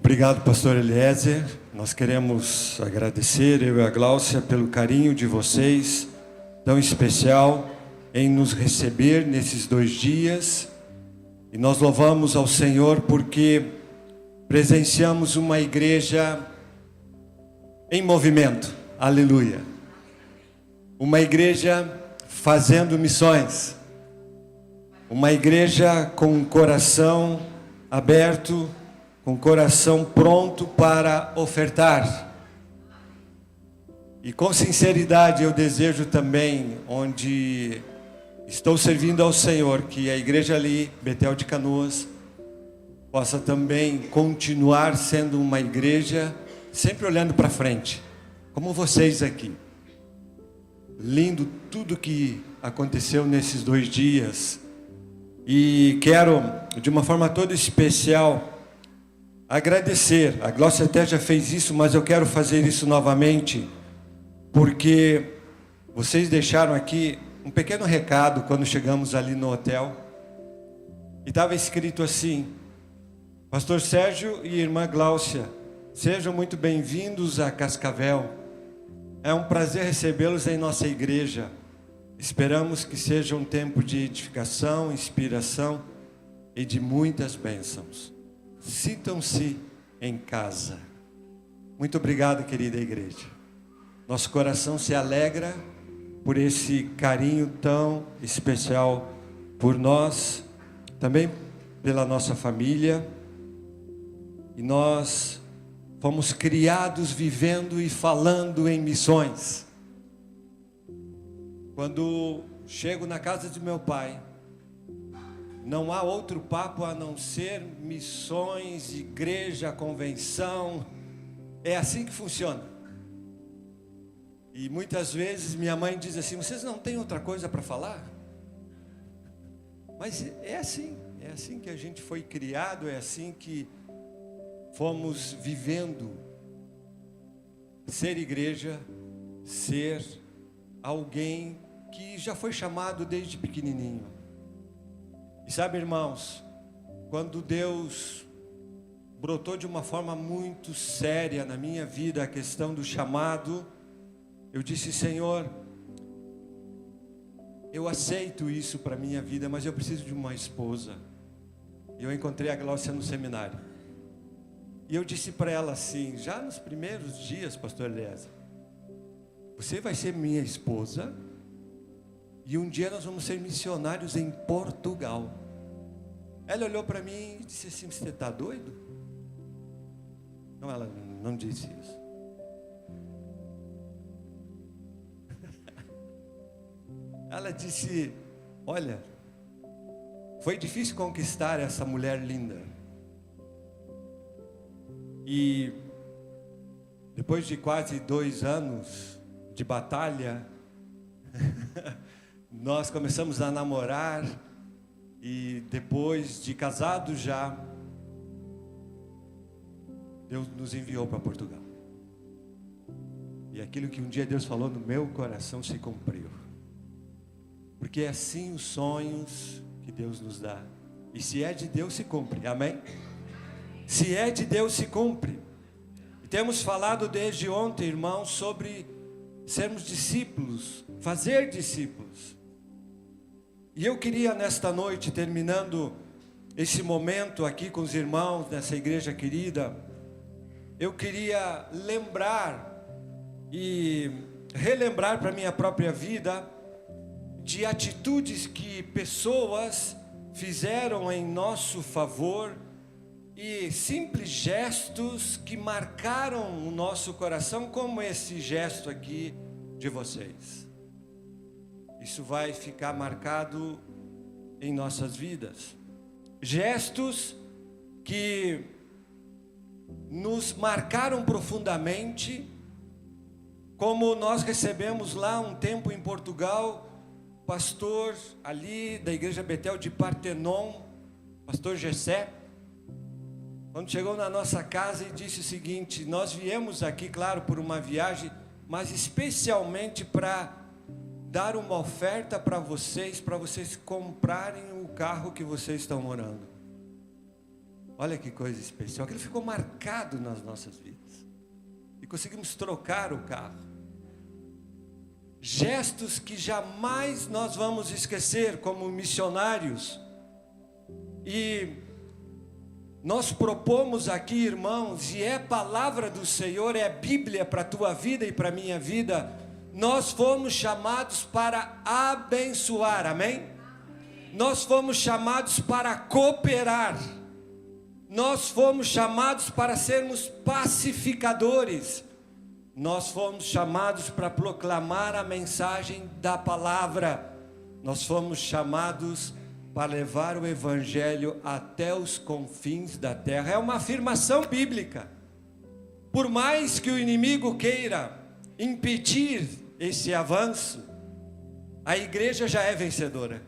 Obrigado, pastor Eliezer. Nós queremos agradecer, eu e a Gláucia, pelo carinho de vocês, tão especial, em nos receber nesses 2 dias. E nós louvamos ao Senhor porque presenciamos uma igreja em movimento. Aleluia. Uma igreja fazendo missões. Uma igreja com o coração aberto, com o coração pronto para ofertar. E com sinceridade eu desejo também, onde estou servindo ao Senhor, que a igreja ali, Betel de Canoas, possa também continuar sendo uma igreja sempre olhando para frente, como vocês aqui. Lindo tudo que aconteceu nesses 2 dias. E quero, de uma forma toda especial, agradecer. A Glócia até já fez isso, mas eu quero fazer isso novamente, porque vocês deixaram aqui um pequeno recado quando chegamos ali no hotel. E estava escrito assim: Pastor Sérgio e Irmã Gláucia, sejam muito bem-vindos a Cascavel. É um prazer recebê-los em nossa igreja. Esperamos que seja um tempo de edificação, inspiração e de muitas bênçãos. Sintam-se em casa. Muito obrigado, querida igreja. Nosso coração se alegra por esse carinho tão especial por nós, também pela nossa família. E nós fomos criados vivendo e falando em missões. Quando chego na casa de meu pai, não há outro papo a não ser missões, igreja, convenção. É assim que funciona. E muitas vezes minha mãe diz assim: vocês não têm outra coisa para falar? Mas é assim que a gente foi criado, é assim que fomos vivendo. Ser igreja, ser alguém que já foi chamado desde pequenininho. E sabe, irmãos, quando Deus brotou de uma forma muito séria na minha vida a questão do chamado, eu disse: Senhor, eu aceito isso para a minha vida, mas eu preciso de uma esposa. E eu encontrei a Gláucia no seminário. E eu disse para ela assim, já nos primeiros dias, pastor Eliezer: você vai ser minha esposa e um dia nós vamos ser missionários em Portugal. Ela olhou para mim e disse assim: você está doido? Não, ela não disse isso. Ela disse: olha, foi difícil conquistar essa mulher linda. E depois de quase 2 anos de batalha, nós começamos a namorar. E depois de casados já, Deus nos enviou para Portugal. E aquilo que um dia Deus falou no meu coração se cumpriu. Porque é assim os sonhos que Deus nos dá. E se é de Deus, se cumpre. Amém? Se é de Deus, se cumpre. E temos falado desde ontem, irmãos, sobre sermos discípulos, fazer discípulos. E eu queria nesta noite, terminando esse momento aqui com os irmãos nessa igreja querida, eu queria lembrar e relembrar para a minha própria vida de atitudes que pessoas fizeram em nosso favor e simples gestos que marcaram o nosso coração, como esse gesto aqui de vocês. Isso vai ficar marcado em nossas vidas. Gestos que nos marcaram profundamente, como nós recebemos lá um tempo em Portugal, pastor ali da igreja Betel de Partenon, pastor Gessé, quando chegou na nossa casa e disse o seguinte: nós viemos aqui, claro, por uma viagem, mas especialmente para dar uma oferta para vocês comprarem o carro que vocês estão morando. Olha que coisa especial, que ele ficou marcado nas nossas vidas. E conseguimos trocar o carro. Gestos que jamais nós vamos esquecer como missionários. E nós propomos aqui, irmãos, e é palavra do Senhor, é Bíblia para a tua vida e para a minha vida. Nós fomos chamados para abençoar, amém? Nós fomos chamados para cooperar. Nós fomos chamados para sermos pacificadores. Nós fomos chamados para proclamar a mensagem da palavra. Nós fomos chamados para levar o evangelho até os confins da terra. É uma afirmação bíblica. Por mais que o inimigo queira impedir esse avanço, a igreja já é vencedora.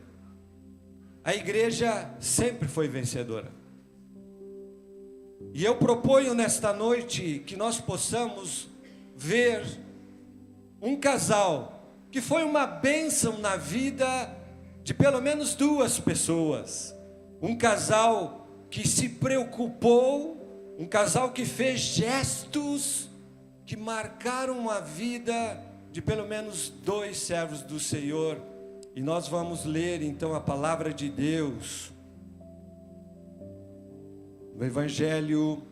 A igreja sempre foi vencedora. E eu proponho nesta noite que nós possamos ver um casal que foi uma bênção na vida de pelo menos duas pessoas. Um casal que se preocupou, um casal que fez gestos que marcaram a vida de pelo menos dois servos do Senhor. E nós vamos ler então a palavra de Deus no Evangelho,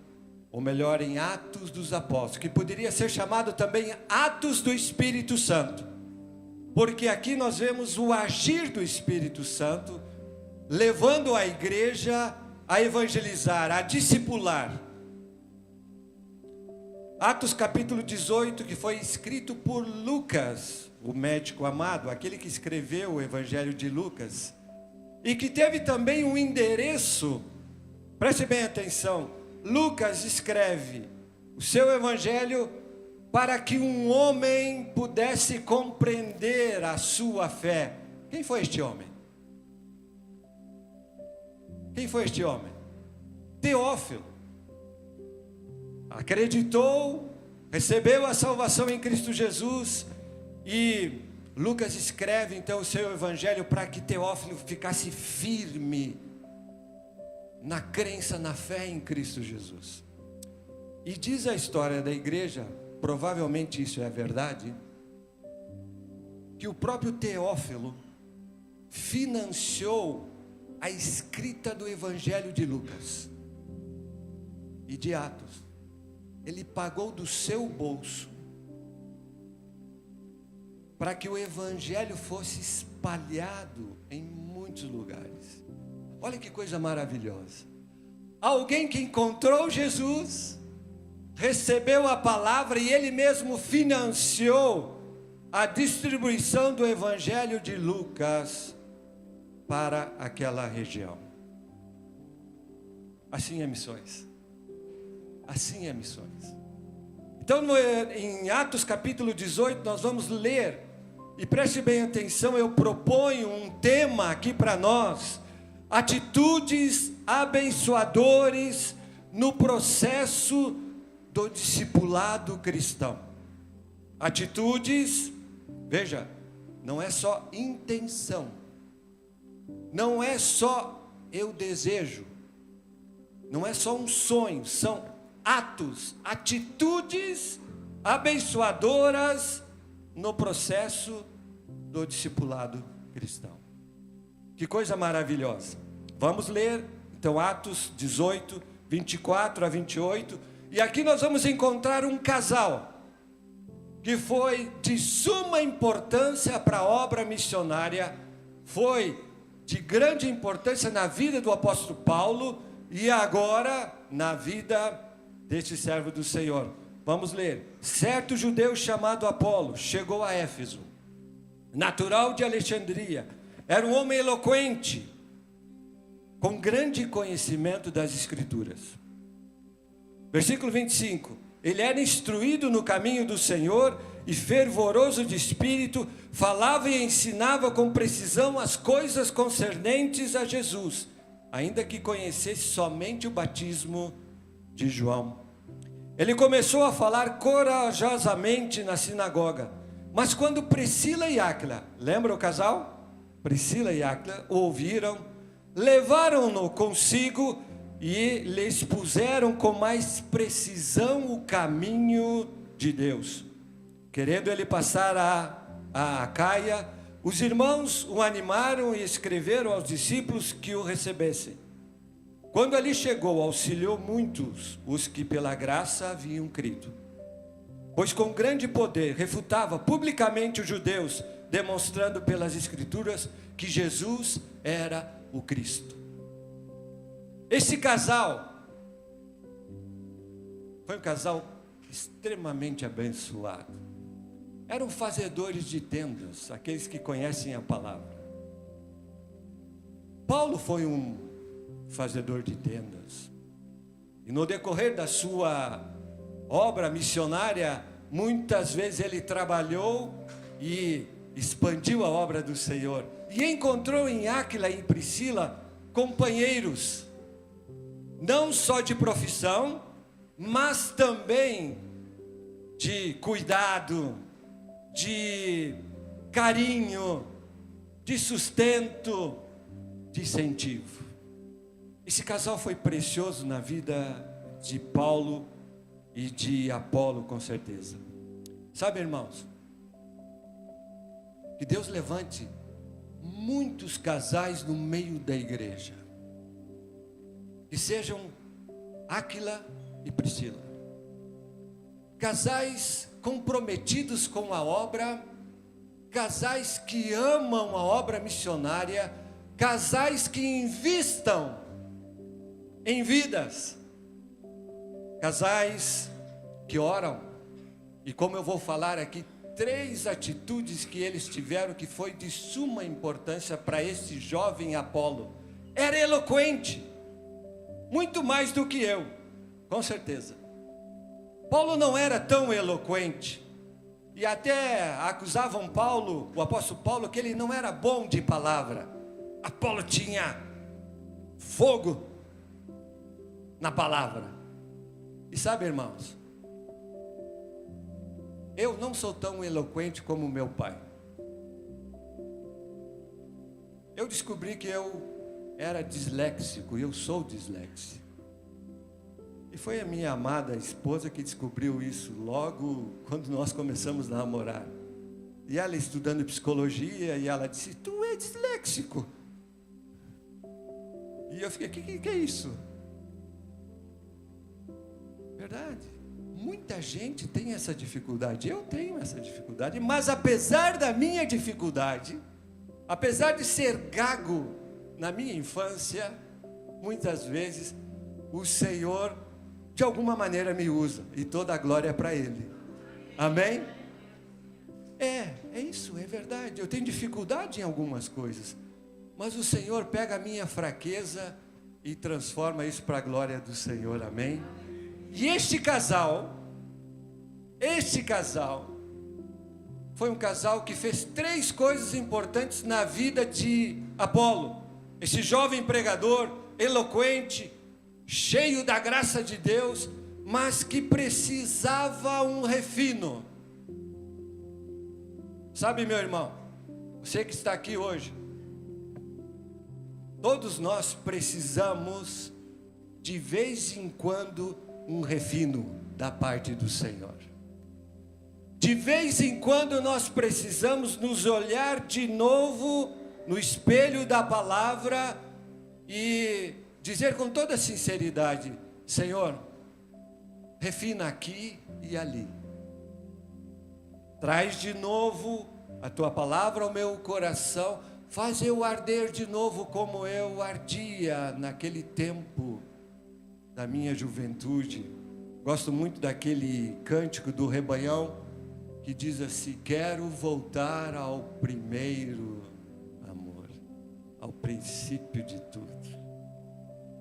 ou melhor, em Atos dos Apóstolos, que poderia ser chamado também Atos do Espírito Santo, porque aqui nós vemos o agir do Espírito Santo, levando a igreja a evangelizar, a discipular. Atos capítulo 18, que foi escrito por Lucas, o médico amado, aquele que escreveu o Evangelho de Lucas, e que teve também um endereço. Preste bem atenção, Lucas escreve o seu evangelho para que um homem pudesse compreender a sua fé. Quem foi este homem? Quem foi este homem? Teófilo. Acreditou, recebeu a salvação em Cristo Jesus, e Lucas escreve então o seu evangelho para que Teófilo ficasse firme na crença, na fé em Cristo Jesus. E diz a história da igreja, provavelmente isso é verdade, que o próprio Teófilo financiou a escrita do Evangelho de Lucas e de Atos. Ele pagou do seu bolso para que o Evangelho fosse espalhado em muitos lugares. Olha que coisa maravilhosa. Alguém que encontrou Jesus, recebeu a palavra e ele mesmo financiou a distribuição do Evangelho de Lucas para aquela região. Assim é missões. Assim é missões. Então em Atos capítulo 18 nós vamos ler, e preste bem atenção, eu proponho um tema aqui para nós: atitudes abençoadores no processo do discipulado cristão. Atitudes, veja, não é só intenção, não é só eu desejo, não é só um sonho, são atos, atitudes abençoadoras no processo do discipulado cristão. Que coisa maravilhosa. Vamos ler então Atos 18, 24 a 28, e aqui nós vamos encontrar um casal que foi de suma importância para a obra missionária, foi de grande importância na vida do apóstolo Paulo e agora na vida deste servo do Senhor. Vamos ler. Certo judeu chamado Apolo chegou a Éfeso, natural de Alexandria. Era um homem eloquente, com grande conhecimento das Escrituras. Versículo 25. Ele era instruído no caminho do Senhor e fervoroso de espírito, falava e ensinava com precisão as coisas concernentes a Jesus, ainda que conhecesse somente o batismo de João. Ele começou a falar corajosamente na sinagoga, mas quando Priscila e Áquila, lembra o casal? Priscila e Áquila ouviram, levaram-no consigo e lhes puseram com mais precisão o caminho de Deus. Querendo ele passar a Acaia, os irmãos o animaram e escreveram aos discípulos que o recebessem. Quando ali chegou, auxiliou muitos os que pela graça haviam crido, pois com grande poder refutava publicamente os judeus, demonstrando pelas Escrituras que Jesus era o Cristo. Esse casal foi um casal extremamente abençoado. Eram fazedores de tendas, aqueles que conhecem a palavra. Paulo foi um fazedor de tendas, e no decorrer da sua obra missionária, muitas vezes ele trabalhou e expandiu a obra do Senhor, e encontrou em Áquila e em Priscila companheiros, não só de profissão, mas também de cuidado, de carinho, de sustento, de incentivo. Esse casal foi precioso na vida de Paulo e de Apolo, com certeza. Sabe, irmãos, que Deus levante muitos casais no meio da igreja, que sejam Áquila e Priscila, casais comprometidos com a obra, casais que amam a obra missionária, casais que investam em vidas, casais que oram. E como eu vou falar aqui, 3 atitudes que eles tiveram que foi de suma importância para esse jovem Apolo. Era eloquente, muito mais do que eu, com certeza. Paulo não era tão eloquente, e até acusavam Paulo, o apóstolo Paulo, que ele não era bom de palavra. Apolo tinha fogo na palavra. E sabe, irmãos, eu não sou tão eloquente como meu pai. Eu descobri que eu era disléxico, e eu sou disléxico. E foi a minha amada esposa que descobriu isso logo quando nós começamos a namorar. E ela estudando psicologia, e ela disse: tu é disléxico. E eu fiquei: que é isso? Verdade, muita gente tem essa dificuldade, eu tenho essa dificuldade, mas apesar da minha dificuldade, apesar de ser gago na minha infância, muitas vezes o Senhor de alguma maneira me usa, e toda a glória é para Ele. Amém? É isso, é verdade. Eu tenho dificuldade em algumas coisas, mas o Senhor pega a minha fraqueza e transforma isso para a glória do Senhor. Amém? E este casal foi um casal que fez 3 coisas importantes na vida de Apolo. Esse jovem pregador, eloquente, cheio da graça de Deus, mas que precisava um refino. Sabe, meu irmão, você que está aqui hoje, todos nós precisamos de vez em quando um refino da parte do Senhor. De vez em quando nós precisamos nos olhar de novo no espelho da palavra e dizer com toda sinceridade: Senhor, refina aqui e ali. Traz de novo a tua palavra ao meu coração. Faz eu arder de novo como eu ardia naquele tempo da minha juventude. Gosto muito daquele cântico do Rebanhão que diz assim: quero voltar ao primeiro amor, ao princípio de tudo.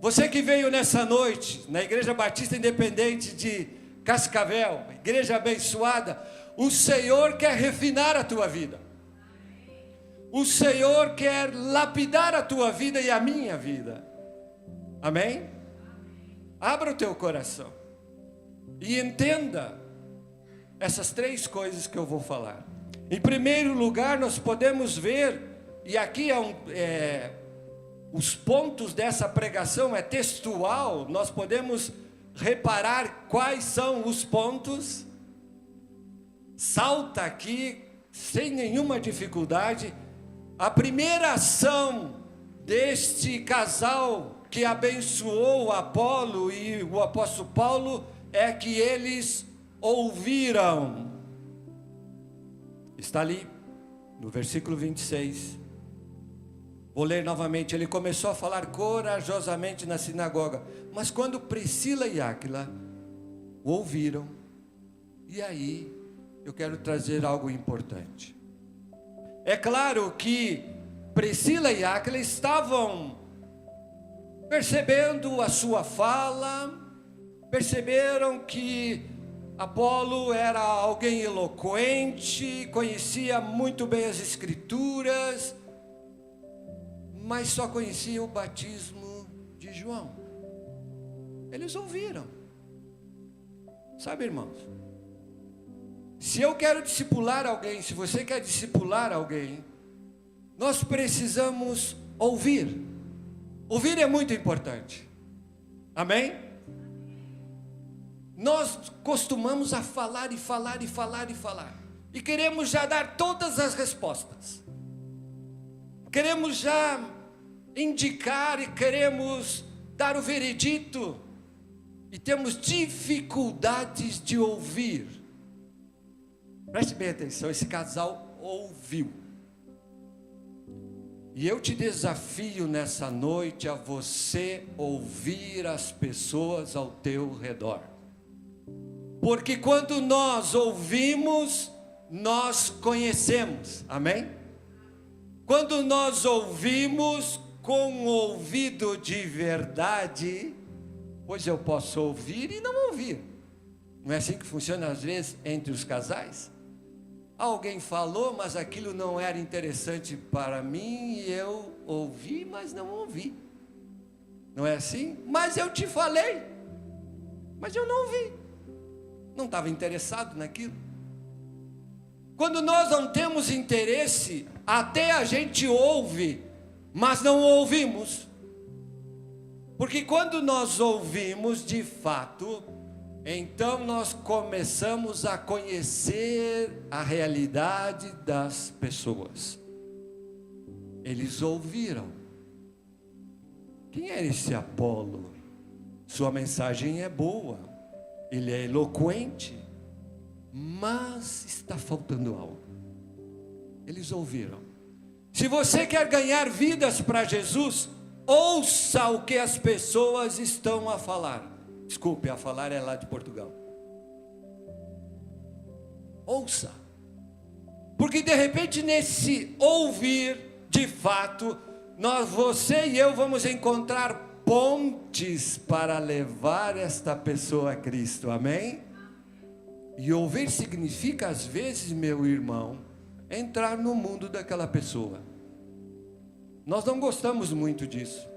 Você que veio nessa noite na Igreja Batista Independente de Cascavel, igreja abençoada, o Senhor quer refinar a tua vida. O Senhor quer lapidar a tua vida e a minha vida. Amém? Abra o teu coração e entenda essas 3 coisas que eu vou falar. Em primeiro lugar, nós podemos ver, e aqui os pontos dessa pregação é textual, nós podemos reparar quais são os pontos. Salta aqui, sem nenhuma dificuldade, a primeira ação deste casal que abençoou Apolo e o apóstolo Paulo é que eles ouviram. Está ali, no versículo 26. Vou ler novamente. Ele começou a falar corajosamente na sinagoga. Mas quando Priscila e Áquila o ouviram, e aí eu quero trazer algo importante. É claro que Priscila e Áquila estavam percebendo a sua fala, perceberam que Apolo era alguém eloquente, conhecia muito bem as escrituras, mas só conhecia o batismo de João. Eles ouviram. Sabe, irmãos, se eu quero discipular alguém, se você quer discipular alguém, nós precisamos ouvir. Ouvir é muito importante. Amém? Nós costumamos a falar e falar e falar e falar. E queremos já dar todas as respostas. Queremos já indicar e queremos dar o veredito. E temos dificuldades de ouvir. Preste bem atenção, esse casal ouviu. E eu te desafio nessa noite a você ouvir as pessoas ao teu redor. Porque quando nós ouvimos, nós conhecemos. Amém? Quando nós ouvimos com o ouvido de verdade, pois eu posso ouvir e não ouvir. Não é assim que funciona às vezes entre os casais? Alguém falou, mas aquilo não era interessante para mim e eu ouvi, mas não ouvi. Não é assim? Mas eu te falei, mas eu não ouvi. Não estava interessado naquilo. Quando nós não temos interesse, até a gente ouve, mas não ouvimos. Porque quando nós ouvimos de fato, então nós começamos a conhecer a realidade das pessoas. Eles ouviram. Quem é esse Apolo? Sua mensagem é boa, ele é eloquente, mas está faltando algo. Eles ouviram. Se você quer ganhar vidas para Jesus, ouça o que as pessoas estão a falar. Desculpe, a falar é lá de Portugal. Ouça. Porque de repente nesse ouvir, de fato, você e eu vamos encontrar pontes para levar esta pessoa a Cristo. Amém? E ouvir significa às vezes, meu irmão, entrar no mundo daquela pessoa. Nós não gostamos muito disso.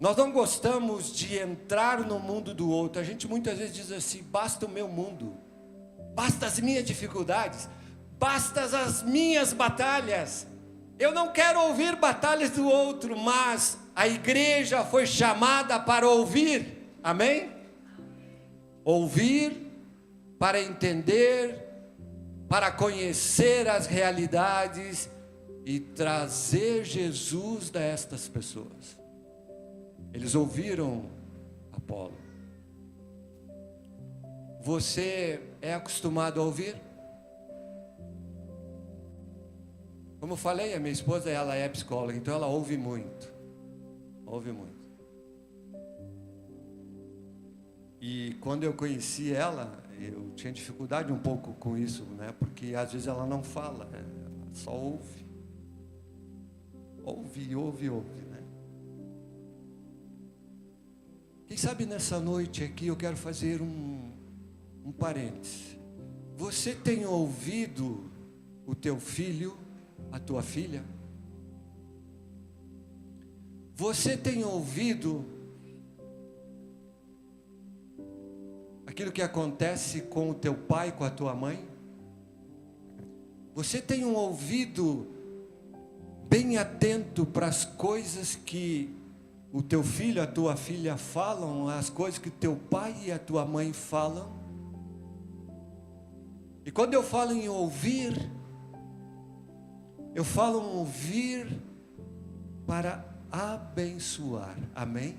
Nós não gostamos de entrar no mundo do outro. A gente muitas vezes diz assim: basta o meu mundo, basta as minhas dificuldades, basta as minhas batalhas. Eu não quero ouvir batalhas do outro, mas a igreja foi chamada para ouvir. Amém? Ouvir para entender, para conhecer as realidades e trazer Jesus a estas pessoas. Eles ouviram Apolo. Você é acostumado a ouvir? Como eu falei, a minha esposa, ela é psicóloga, então ela ouve muito. Ouve muito. E quando eu conheci ela, eu tinha dificuldade um pouco com isso, né? Porque às vezes ela não fala, ela só ouve. Ouve, né? Quem sabe nessa noite aqui eu quero fazer um parêntese. Você tem ouvido o teu filho, a tua filha? Você tem ouvido aquilo que acontece com o teu pai, com a tua mãe? Você tem um ouvido bem atento para as coisas que o teu filho, a tua filha falam, as coisas que o teu pai e a tua mãe falam. E quando eu falo em ouvir, eu falo em ouvir para abençoar, amém?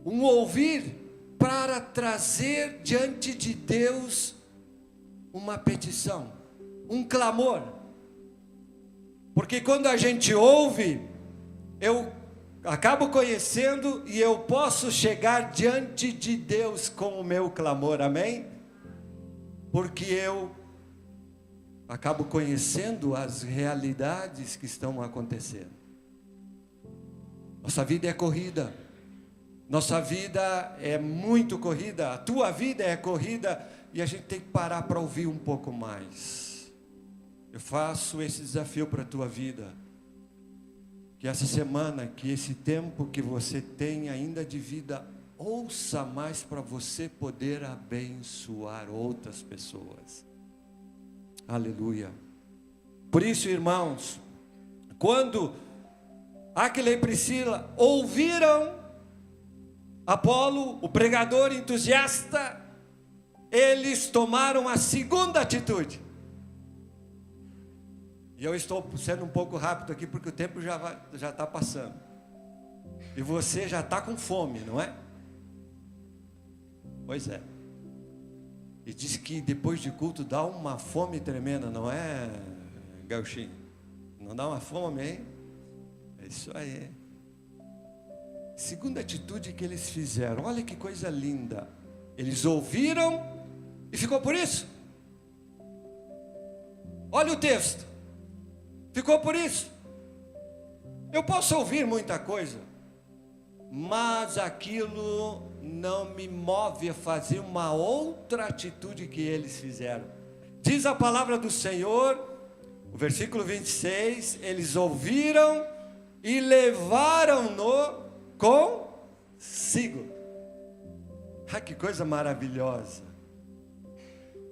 Um ouvir para trazer diante de Deus uma petição, um clamor. Porque quando a gente ouve, eu acabo conhecendo e eu posso chegar diante de Deus com o meu clamor, amém? Porque eu acabo conhecendo as realidades que estão acontecendo. Nossa vida é corrida, nossa vida é muito corrida, a tua vida é corrida, e a gente tem que parar para ouvir um pouco mais. Eu faço esse desafio para a tua vida, que essa semana, que esse tempo que você tem ainda de vida, ouça mais para você poder abençoar outras pessoas. Aleluia. Por isso, irmãos, quando Áquila e Priscila ouviram Apolo, o pregador entusiasta, eles tomaram a segunda atitude. E eu estou sendo um pouco rápido aqui, porque o tempo já está passando. E você já está com fome, não é? Pois é. E diz que depois de culto dá uma fome tremenda, não é, Gauchinho? Não dá uma fome, hein? É isso aí. Segunda atitude que eles fizeram, olha que coisa linda. Eles ouviram e ficou por isso. Olha o texto. Ficou por isso. Eu posso ouvir muita coisa, mas aquilo não me move a fazer uma outra atitude que eles fizeram. Diz a palavra do Senhor, o versículo 26, eles ouviram e levaram-no consigo. Ah, que coisa maravilhosa.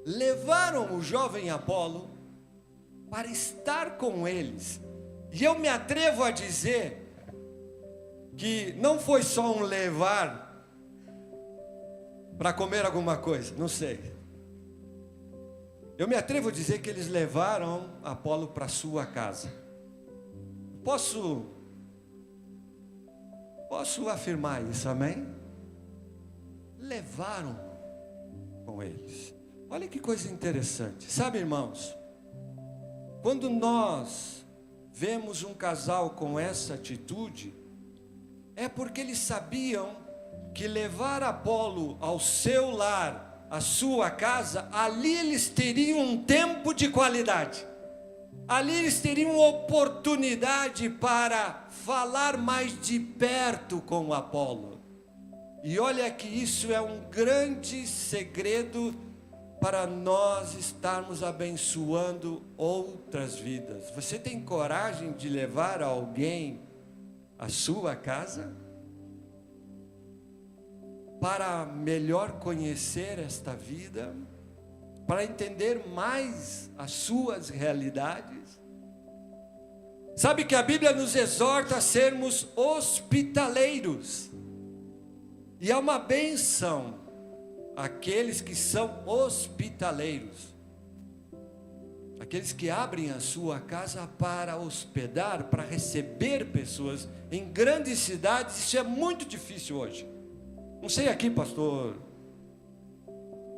Levaram o jovem Apolo para estar com eles. E eu me atrevo a dizer que não foi só um levar para comer alguma coisa, não sei. Eu me atrevo a dizer que eles levaram Apolo para sua casa. Posso afirmar isso, amém? Levaram com eles. Olha que coisa interessante. Sabe, irmãos, quando nós vemos um casal com essa atitude, é porque eles sabiam que levar Apolo ao seu lar, à sua casa, ali eles teriam um tempo de qualidade. Ali eles teriam oportunidade para falar mais de perto com Apolo. E olha que isso é um grande segredo para nós estarmos abençoando outras vidas. Você tem coragem de levar alguém à sua casa para melhor conhecer esta vida, para entender mais as suas realidades? Sabe que a Bíblia nos exorta a sermos hospitaleiros, e é uma bênção aqueles que são hospitaleiros, aqueles que abrem a sua casa para hospedar, para receber pessoas. Em grandes cidades isso é muito difícil hoje. Não sei aqui, pastor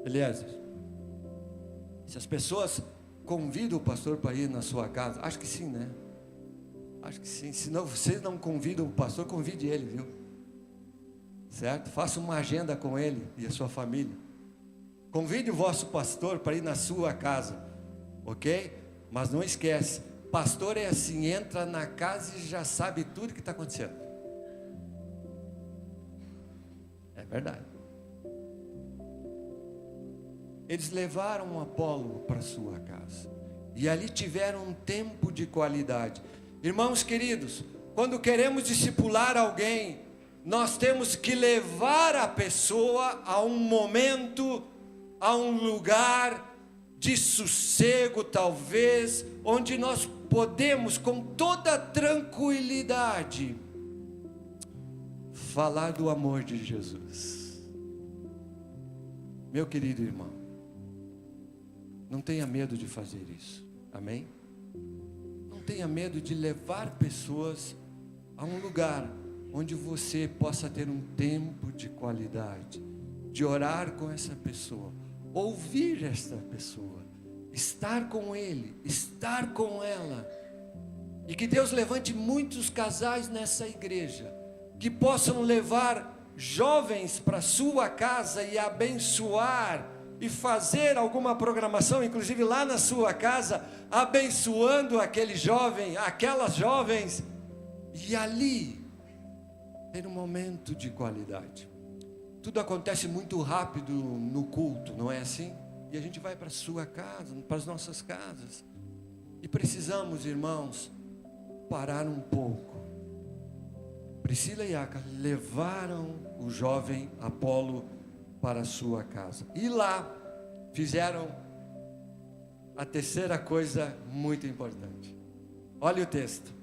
Eliezer, se as pessoas convidam o pastor para ir na sua casa. Acho que sim, né? Acho que sim. Se não, vocês não convidam o pastor, convide ele, viu? Certo? Faça uma agenda com ele e a sua família. Convide o vosso pastor para ir na sua casa, ok? Mas não esquece, pastor é assim, entra na casa e já sabe tudo que está acontecendo. É verdade. Eles levaram Apolo para sua casa, e ali tiveram um tempo de qualidade. Irmãos queridos, quando queremos discipular alguém, nós temos que levar a pessoa a um momento, a um lugar de sossego, talvez, onde nós podemos com toda tranquilidade falar do amor de Jesus. Meu querido irmão, não tenha medo de fazer isso, amém? Não tenha medo de levar pessoas a um lugar onde você possa ter um tempo de qualidade, de orar com essa pessoa, ouvir esta pessoa, estar com ele, estar com ela, e que Deus levante muitos casais nessa igreja, que possam levar jovens para sua casa e abençoar, e fazer alguma programação, inclusive lá na sua casa, abençoando aquele jovem, aquelas jovens, e ali ter um momento de qualidade. Tudo acontece muito rápido no culto, não é assim? E a gente vai para a sua casa, para as nossas casas, e precisamos, irmãos, parar um pouco. Priscila e Aca levaram o jovem Apolo para a sua casa, e lá fizeram a terceira coisa muito importante. Olha o texto.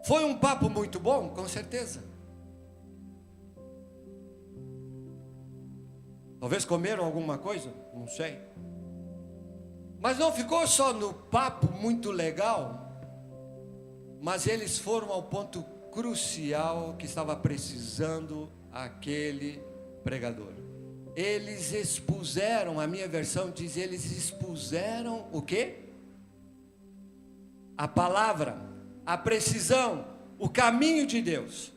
Foi um papo muito bom, com certeza. Talvez comeram alguma coisa, não sei. Mas não ficou só no papo muito legal, mas eles foram ao ponto crucial que estava precisando aquele pregador. Eles expuseram, a minha versão diz, eles expuseram o quê? A palavra, a precisão, o caminho de Deus.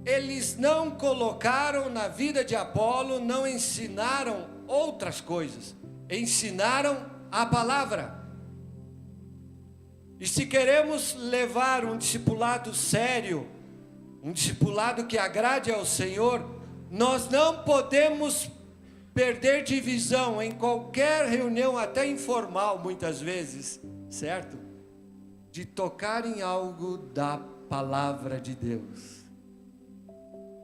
Eles não colocaram na vida de Apolo, não ensinaram outras coisas, ensinaram a palavra. E se queremos levar um discipulado sério, um discipulado que agrade ao Senhor, nós não podemos perder de visão em qualquer reunião, até informal muitas vezes, certo? De tocar em algo da palavra de Deus.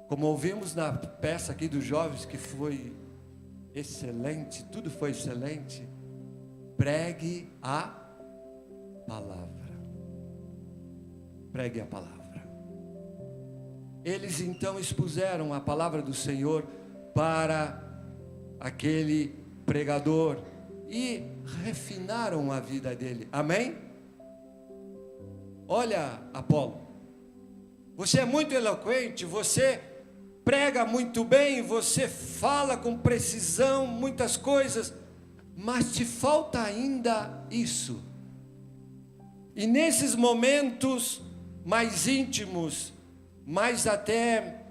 Como ouvimos na peça aqui dos jovens, que foi excelente, tudo foi excelente. Pregue a palavra. Pregue a palavra. Eles então expuseram a palavra do Senhor para aquele pregador e refinaram a vida dele. Amém? Olha, Apolo, você é muito eloquente, você prega muito bem, você fala com precisão muitas coisas, mas te falta ainda isso. E nesses momentos mais íntimos, mais até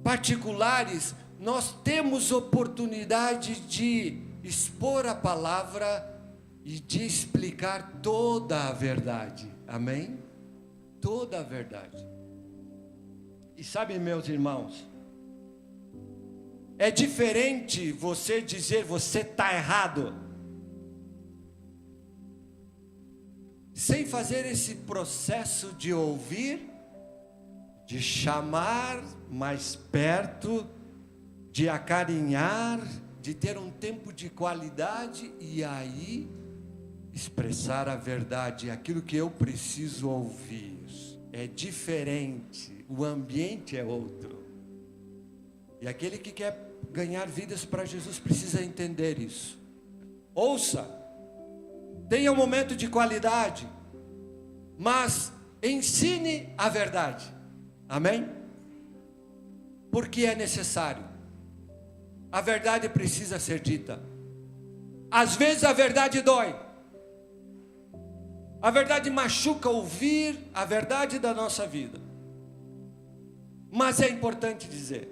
particulares, nós temos oportunidade de expor a palavra e de explicar toda a verdade. Amém? Toda a verdade. E sabe, meus irmãos, é diferente você dizer você está errado, sem fazer esse processo de ouvir, de chamar mais perto, de acarinhar, de ter um tempo de qualidade e aí expressar a verdade, aquilo que eu preciso ouvir. É diferente, o ambiente é outro. E aquele que quer ganhar vidas para Jesus precisa entender isso. Ouça, tenha um momento de qualidade, mas ensine a verdade. Amém? Porque é necessário. A verdade precisa ser dita. Às vezes a verdade dói. A verdade machuca ouvir a verdade da nossa vida. Mas é importante dizer,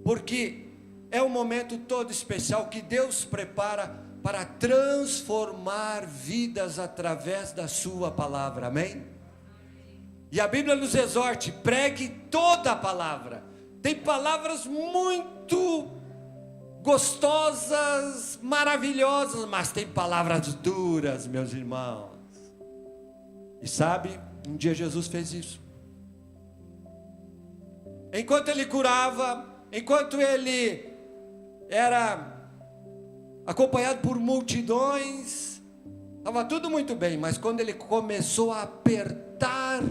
porque é um momento todo especial que Deus prepara para transformar vidas através da sua palavra. Amém? E a Bíblia nos exorta, pregue toda a palavra. Tem palavras muito gostosas, maravilhosas, mas tem palavras duras, meus irmãos. E sabe, um dia Jesus fez isso. Enquanto ele curava, enquanto ele era acompanhado por multidões, Estava tudo muito bem, mas quando ele começou a apertar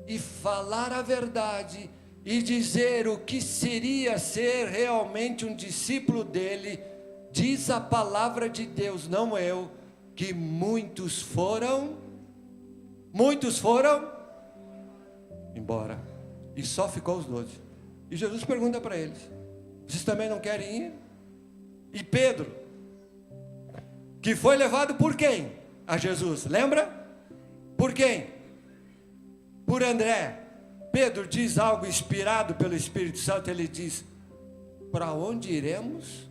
e falar a verdade e dizer o que seria ser realmente um discípulo dele, diz a palavra de Deus, não eu, que muitos foram embora, e só ficou os 12. E Jesus pergunta para eles: vocês também não querem ir? E Pedro, que foi levado por quem? A Jesus, lembra? Por quem? Por André. Pedro diz algo inspirado pelo Espírito Santo, ele diz: para onde iremos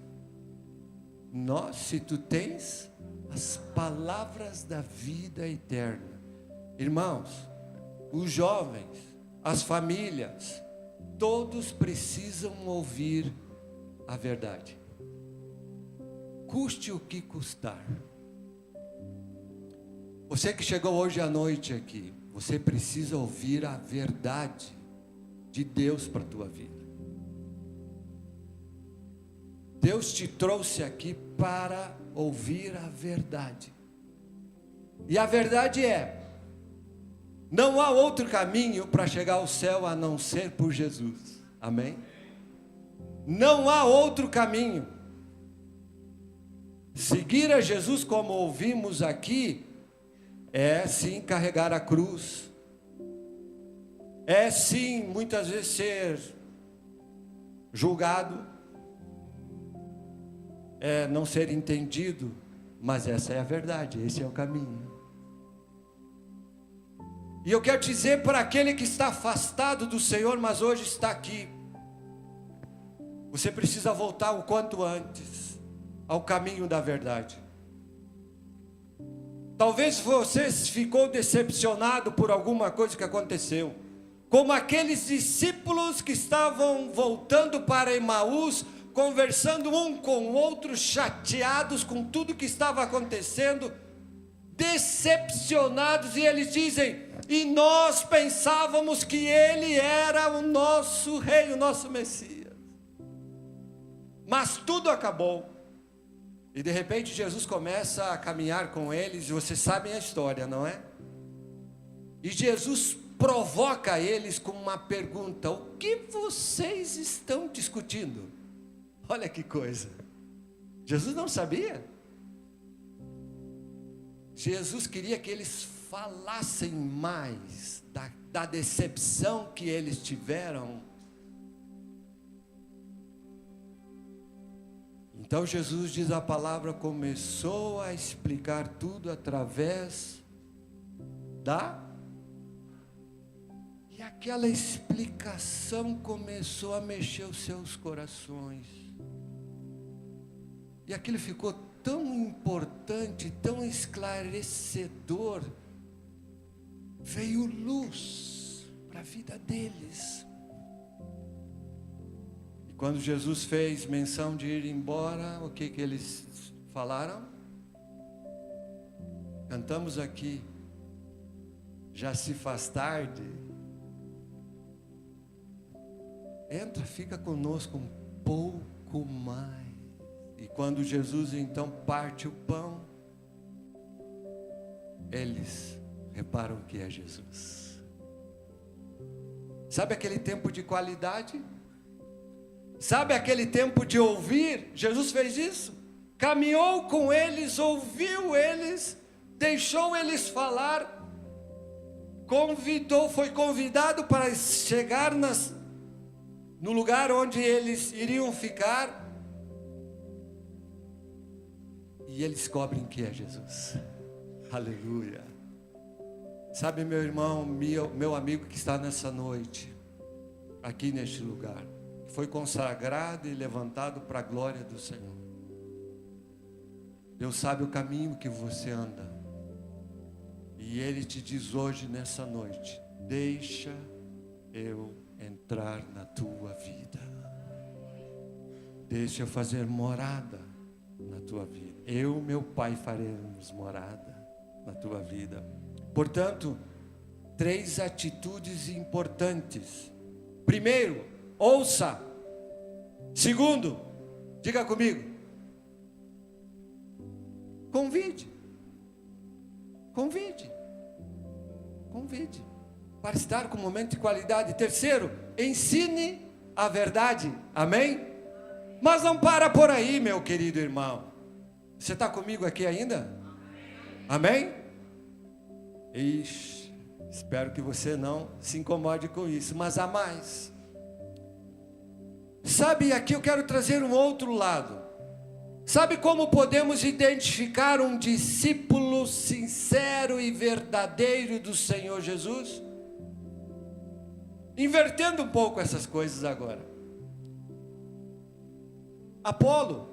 nós, se tu tens as palavras da vida eterna? Irmãos, os jovens, as famílias, todos precisam ouvir a verdade, custe o que custar. Você que chegou hoje à noite aqui, você precisa ouvir a verdade de Deus para a tua vida. Deus te trouxe aqui para ouvir a verdade. E a verdade é: não há outro caminho para chegar ao céu a não ser por Jesus. Amém? Não há outro caminho. Seguir a Jesus, como ouvimos aqui, é sim carregar a cruz, é sim muitas vezes ser julgado, é não ser entendido, mas essa é a verdade, esse é o caminho. E eu quero dizer para aquele que está afastado do Senhor, mas hoje está aqui, você precisa voltar o quanto antes ao caminho da verdade. Talvez você ficou decepcionado por alguma coisa que aconteceu, como aqueles discípulos que estavam voltando para Emaús, conversando um com o outro, chateados com tudo que estava acontecendo, decepcionados, e eles dizem: e nós pensávamos que ele era o nosso rei, o nosso Messias, mas tudo acabou. E de repente Jesus começa a caminhar com eles, e vocês sabem a história, não é? E Jesus provoca eles com uma pergunta: o que vocês estão discutindo? Olha que coisa, Jesus não sabia. Jesus queria que eles falassem mais da decepção que eles tiveram. Então Jesus, diz a palavra, começou a explicar tudo através e aquela explicação começou a mexer os seus corações, e aquilo ficou tão importante, tão esclarecedor, veio luz para a vida deles. Quando Jesus fez menção de ir embora, o que eles falaram? Cantamos aqui: já se faz tarde, entra, fica conosco um pouco mais. E quando Jesus então parte o pão, eles reparam que é Jesus. Sabe aquele tempo de qualidade? Sabe aquele tempo de ouvir? Jesus fez isso, caminhou com eles, ouviu eles, deixou eles falar, foi convidado para chegar no lugar onde eles iriam ficar, e eles descobrem que é Jesus. Aleluia. Sabe, meu irmão, meu amigo que está nessa noite, aqui neste lugar, foi consagrado e levantado para a glória do Senhor. Deus sabe o caminho que você anda, e Ele te diz hoje, nessa noite: deixa eu entrar na tua vida, deixa eu fazer morada na tua vida. Eu e meu Pai faremos morada na tua vida. Portanto, 3 atitudes importantes. Primeiro, ouça. Segundo, diga comigo, convide. convide para estar com um momento de qualidade. Terceiro, ensine a verdade, amém? Mas não para por aí, meu querido irmão. Você está comigo aqui ainda? Amém? Ixi, espero que você não se incomode com isso, mas há mais. Sabe, aqui eu quero trazer um outro lado. Sabe como podemos identificar um discípulo sincero e verdadeiro do Senhor Jesus? Invertendo um pouco essas coisas agora. Apolo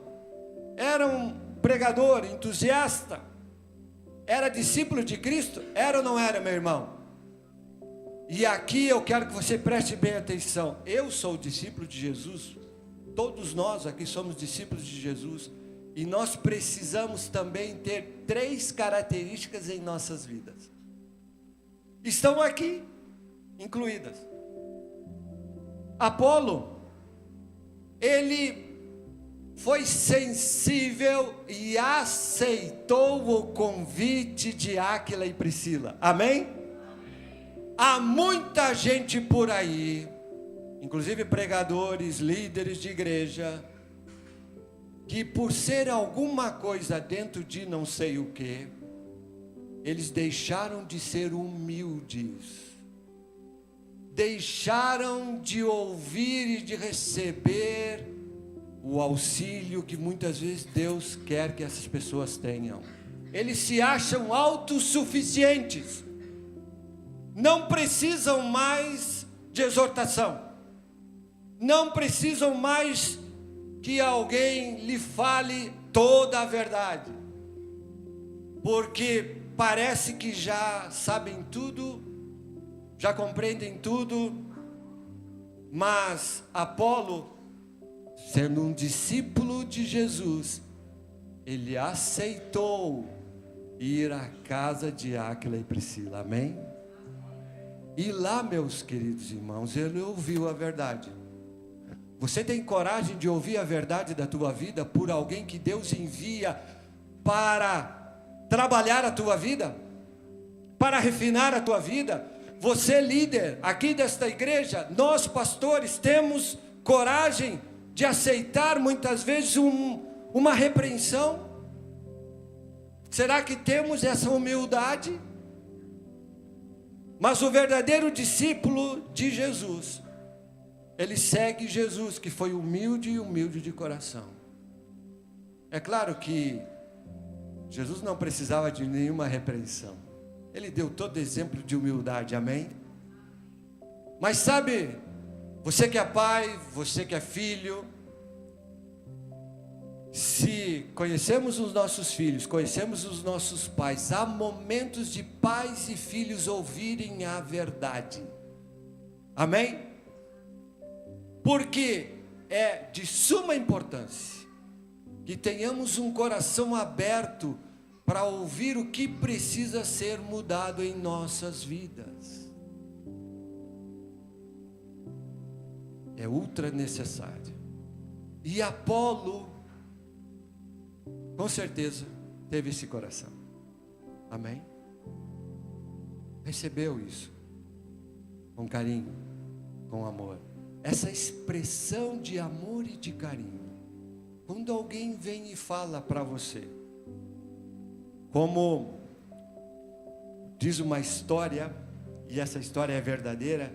era um pregador, entusiasta, era discípulo de Cristo? Era ou não era, meu irmão? E aqui eu quero que você preste bem atenção. Eu sou discípulo de Jesus, todos nós aqui somos discípulos de Jesus, e nós precisamos também ter 3 características em nossas vidas. Estão aqui incluídas. Apolo, ele foi sensível e aceitou o convite de Áquila e Priscila. Amém? Há muita gente por aí, inclusive pregadores, líderes de igreja, que por ser alguma coisa dentro de não sei o que, eles deixaram de ser humildes, deixaram de ouvir e de receber o auxílio que muitas vezes Deus quer que essas pessoas tenham. Eles se acham autossuficientes, não precisam mais de exortação, não precisam mais que alguém lhe fale toda a verdade, porque parece que já sabem tudo, já compreendem tudo. Mas Apolo, sendo um discípulo de Jesus, ele aceitou ir à casa de Áquila e Priscila, amém? E lá, meus queridos irmãos, ele ouviu a verdade. Você tem coragem de ouvir a verdade da tua vida por alguém que Deus envia para trabalhar a tua vida, para refinar a tua vida? Você, líder aqui desta igreja, nós pastores, temos coragem de aceitar muitas vezes uma repreensão? Será que temos essa humildade? Mas o verdadeiro discípulo de Jesus, ele segue Jesus, que foi humilde e humilde de coração. É claro que Jesus não precisava de nenhuma repreensão. Ele deu todo exemplo de humildade, amém? Mas sabe, você que é pai, você que é filho, se conhecemos os nossos filhos, conhecemos os nossos pais, há momentos de pais e filhos ouvirem a verdade, amém? Porque é de suma importância que tenhamos um coração aberto para ouvir o que precisa ser mudado em nossas vidas. É ultra necessário. E Apolo, com certeza, teve esse coração. Amém? Recebeu isso com carinho, com amor. Essa expressão de amor e de carinho. Quando alguém vem e fala para você, como diz uma história, e essa história é verdadeira,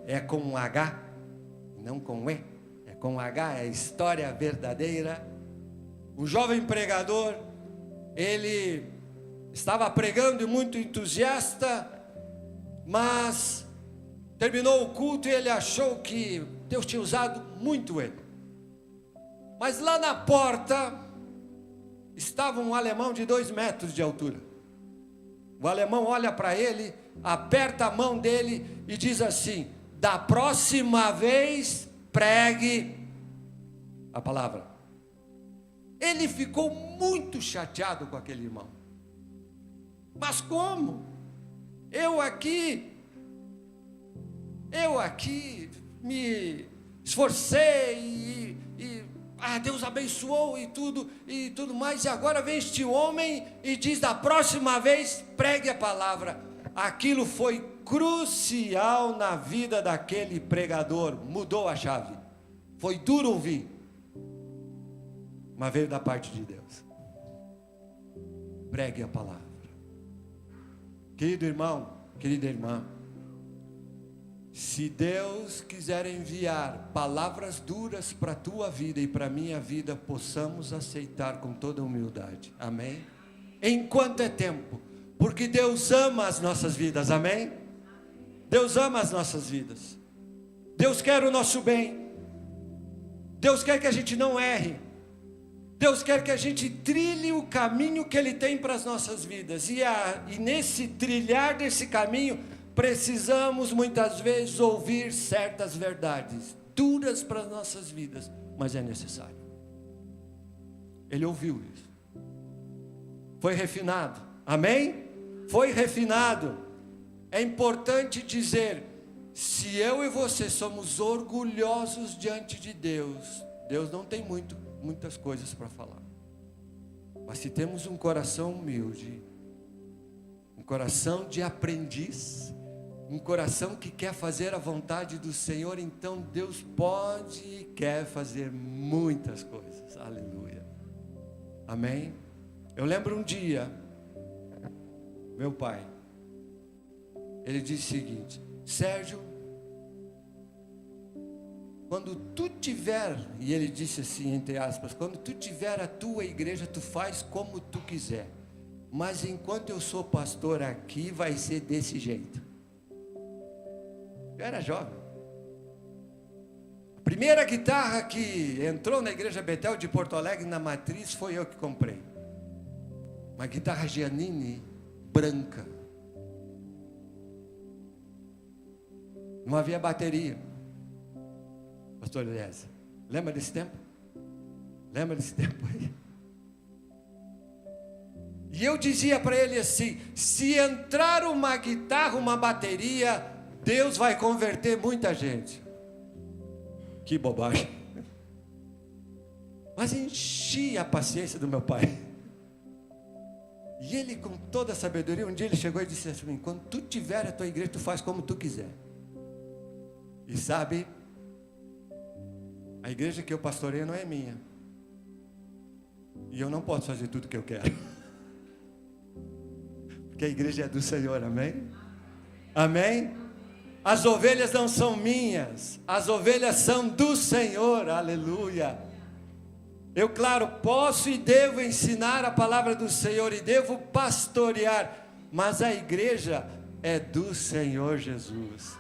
é com um H, não com E, é com H, é a história verdadeira. Um jovem pregador, ele estava pregando e muito entusiasta, mas terminou o culto e ele achou que Deus tinha usado muito ele. Mas lá na porta estava um alemão de 2 metros de altura. O alemão olha para ele, aperta a mão dele e diz assim: da próxima vez pregue a palavra. Ele ficou muito chateado com aquele irmão. Mas como? Eu aqui me esforcei e Deus abençoou e tudo mais, e agora vem este homem e diz: da próxima vez pregue a palavra. Aquilo foi crucial na vida daquele pregador, mudou a chave. Foi duro ouvir, mas veio da parte de Deus. Pregue a palavra. Querido irmão, querida irmã, se Deus quiser enviar palavras duras para a tua vida e para a minha vida, possamos aceitar com toda humildade, amém? Enquanto é tempo, porque Deus ama as nossas vidas, amém? Deus ama as nossas vidas. Deus quer o nosso bem. Deus quer que a gente não erre. Deus quer que a gente trilhe o caminho que Ele tem para as nossas vidas. E nesse trilhar desse caminho, precisamos muitas vezes ouvir certas verdades duras para as nossas vidas, mas é necessário. Ele ouviu isso. Foi refinado, amém? Foi refinado. É importante dizer, se eu e você somos orgulhosos diante de Deus, Deus não tem muitas coisas para falar. Mas se temos um coração humilde, um coração de aprendiz, um coração que quer fazer a vontade do Senhor, então Deus pode e quer fazer muitas coisas. Aleluia. Amém? Eu lembro um dia, meu pai, ele disse o seguinte: Sérgio, quando tu tiver, e ele disse assim, entre aspas, quando tu tiver a tua igreja, tu faz como tu quiser, mas enquanto eu sou pastor aqui, vai ser desse jeito. Eu era jovem. A primeira guitarra que entrou na igreja Betel de Porto Alegre, na matriz, foi eu que comprei. Uma guitarra Giannini branca. Não havia bateria. Pastor Eliezer, lembra desse tempo? Lembra desse tempo aí? E eu dizia para ele assim: se entrar uma guitarra, uma bateria, Deus vai converter muita gente. Que bobagem. Mas enchi a paciência do meu pai. E ele, com toda a sabedoria, um dia ele chegou e disse assim: quando tu tiver a tua igreja, tu faz como tu quiser. E sabe, a igreja que eu pastoreio não é minha. E eu não posso fazer tudo o que eu quero. Porque a igreja é do Senhor, amém? Amém? As ovelhas não são minhas, as ovelhas são do Senhor, aleluia. Eu, claro, posso e devo ensinar a palavra do Senhor e devo pastorear, mas a igreja é do Senhor Jesus.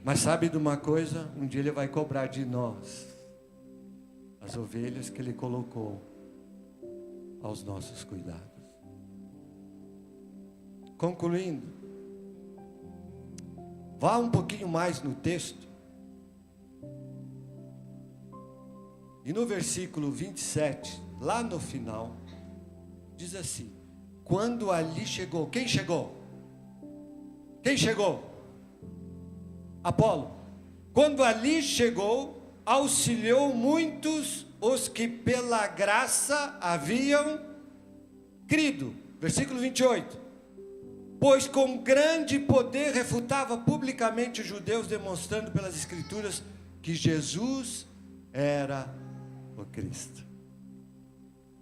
Mas sabe de uma coisa? Um dia Ele vai cobrar de nós as ovelhas que Ele colocou aos nossos cuidados. Concluindo, vá um pouquinho mais no texto. E no versículo 27, lá no final, diz assim: quando ali chegou, quem chegou? Quem chegou? Apolo. Quando ali chegou, auxiliou muitos os que pela graça haviam crido. Versículo 28. Pois com grande poder refutava publicamente os judeus, demonstrando pelas escrituras que Jesus era o Cristo.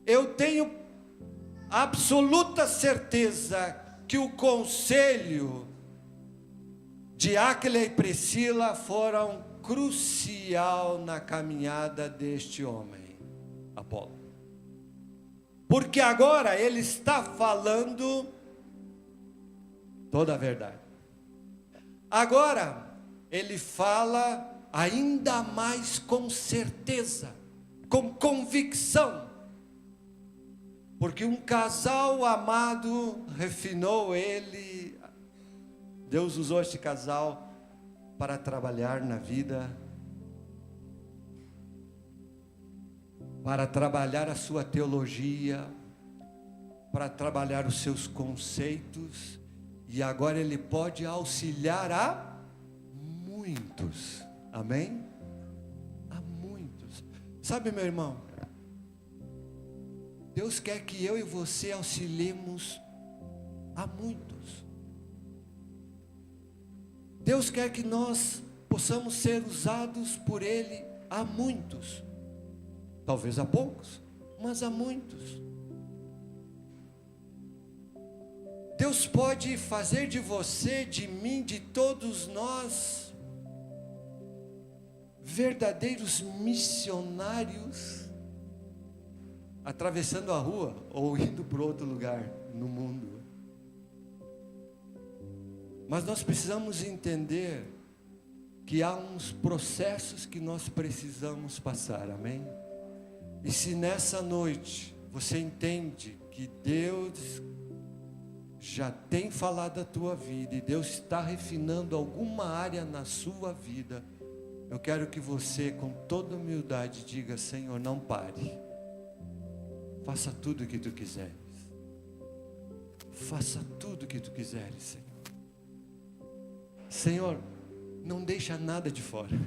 Eu tenho absoluta certeza que o conselho de Áquila e Priscila foram crucial na caminhada deste homem, Apolo. Porque agora ele está falando toda a verdade. Agora ele fala ainda mais com certeza, com convicção, porque um casal amado refinou ele. Deus usou este casal para trabalhar na vida, para trabalhar a sua teologia, para trabalhar os seus conceitos, e agora ele pode auxiliar a muitos, amém? A muitos. Sabe, meu irmão, Deus quer que eu e você auxiliemos a muitos. Deus quer que nós possamos ser usados por Ele a muitos. Talvez a poucos, mas a muitos. Deus pode fazer de você, de mim, de todos nós, verdadeiros missionários, atravessando a rua ou indo para outro lugar no mundo. Mas nós precisamos entender que há uns processos que nós precisamos passar, amém? E se nessa noite você entende que Deus já tem falado a tua vida e Deus está refinando alguma área na sua vida, eu quero que você, com toda humildade, diga: Senhor, não pare, faça tudo o que tu quiseres, faça tudo o que tu quiseres, Senhor. Senhor, não deixa nada de fora,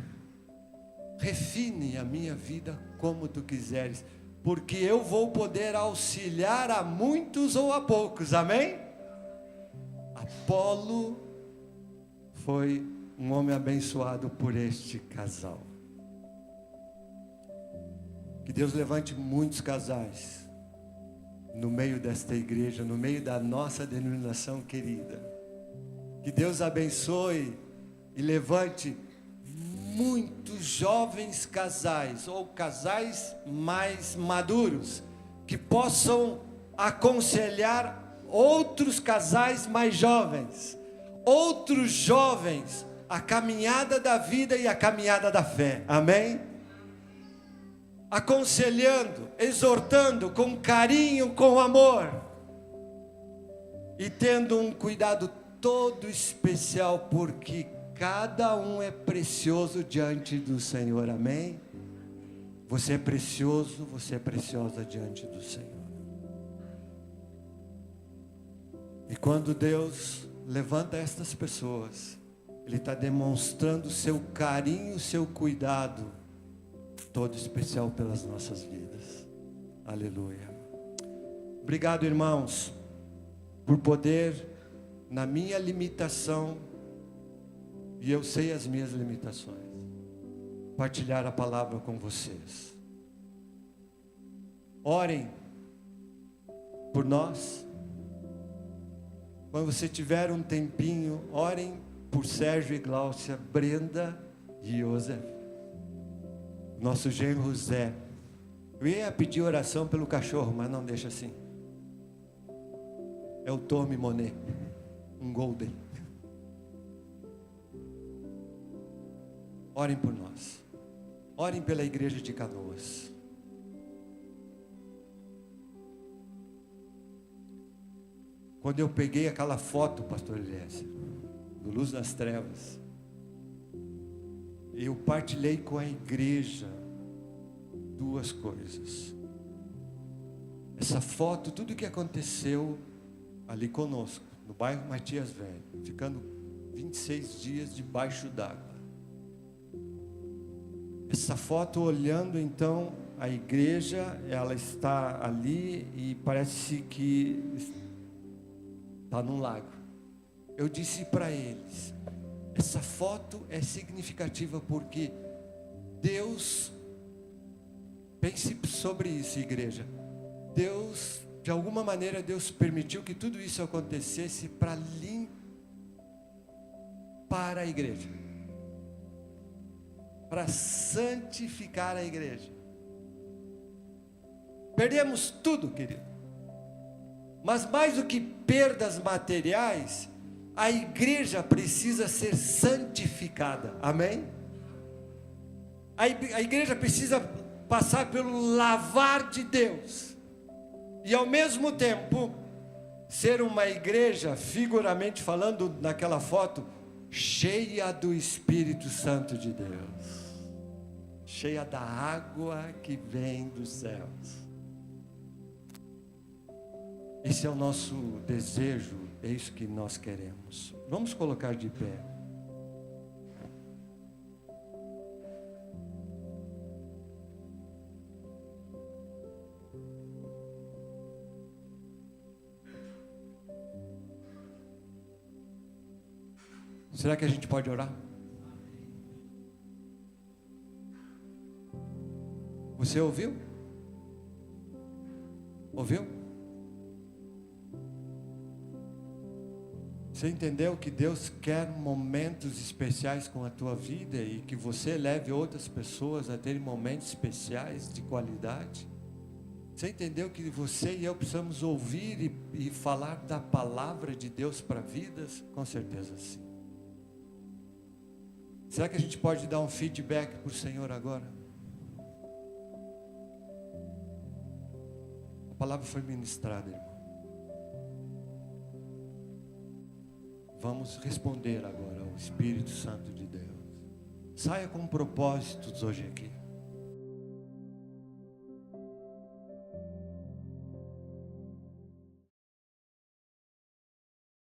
refine a minha vida como tu quiseres, porque eu vou poder auxiliar a muitos ou a poucos, amém? Apolo foi um homem abençoado por este casal. Que Deus levante muitos casais no meio desta igreja, no meio da nossa denominação querida. Que Deus abençoe e levante muitos jovens casais, ou casais mais maduros, que possam aconselhar outros casais mais jovens, outros jovens, a caminhada da vida e a caminhada da fé, amém? Aconselhando, exortando com carinho, com amor, e tendo um cuidado todo especial, porque cada um é precioso diante do Senhor, amém? Você é precioso, você é preciosa diante do Senhor. E quando Deus levanta estas pessoas, Ele está demonstrando seu carinho, seu cuidado, todo especial pelas nossas vidas. Aleluia. Obrigado, irmãos, por poder, na minha limitação, e eu sei as minhas limitações, partilhar a palavra com vocês. Orem por nós. Quando você tiver um tempinho, orem por Sérgio e Gláucia, Brenda e José, nosso genro Zé. Eu ia pedir oração pelo cachorro, mas não, deixa assim. É o Tommy Monet, um golden. Orem por nós. Orem pela igreja de Canoas. Quando eu peguei aquela foto, pastor Eliezer, do Luz nas Trevas, eu partilhei com a igreja duas coisas. Essa foto, tudo que aconteceu ali conosco, no bairro Matias Velho, ficando 26 dias debaixo d'água. Essa foto olhando então a igreja, ela está ali e parece que está num lago. Eu disse para eles, essa foto é significativa porque Deus, pense sobre isso, igreja, Deus, de alguma maneira Deus permitiu que tudo isso acontecesse para limpar a igreja, para santificar a igreja. Perdemos tudo, querido, mas mais do que perdas materiais, a igreja precisa ser santificada, amém? A igreja precisa passar pelo lavar de Deus, e ao mesmo tempo, ser uma igreja, figuramente falando naquela foto, cheia do Espírito Santo de Deus, cheia da água que vem dos céus. Esse é o nosso desejo, é isso que nós queremos. Vamos colocar de pé. Será que a gente pode orar? Você ouviu? Ouviu? Você entendeu que Deus quer momentos especiais com a tua vida e que você leve outras pessoas a terem momentos especiais de qualidade? Você entendeu que você e eu precisamos ouvir e falar da palavra de Deus para vidas? Com certeza sim. Será que a gente pode dar um feedback para o Senhor agora? A palavra foi ministrada, irmão. Vamos responder agora ao Espírito Santo de Deus. Saia com propósitos hoje aqui.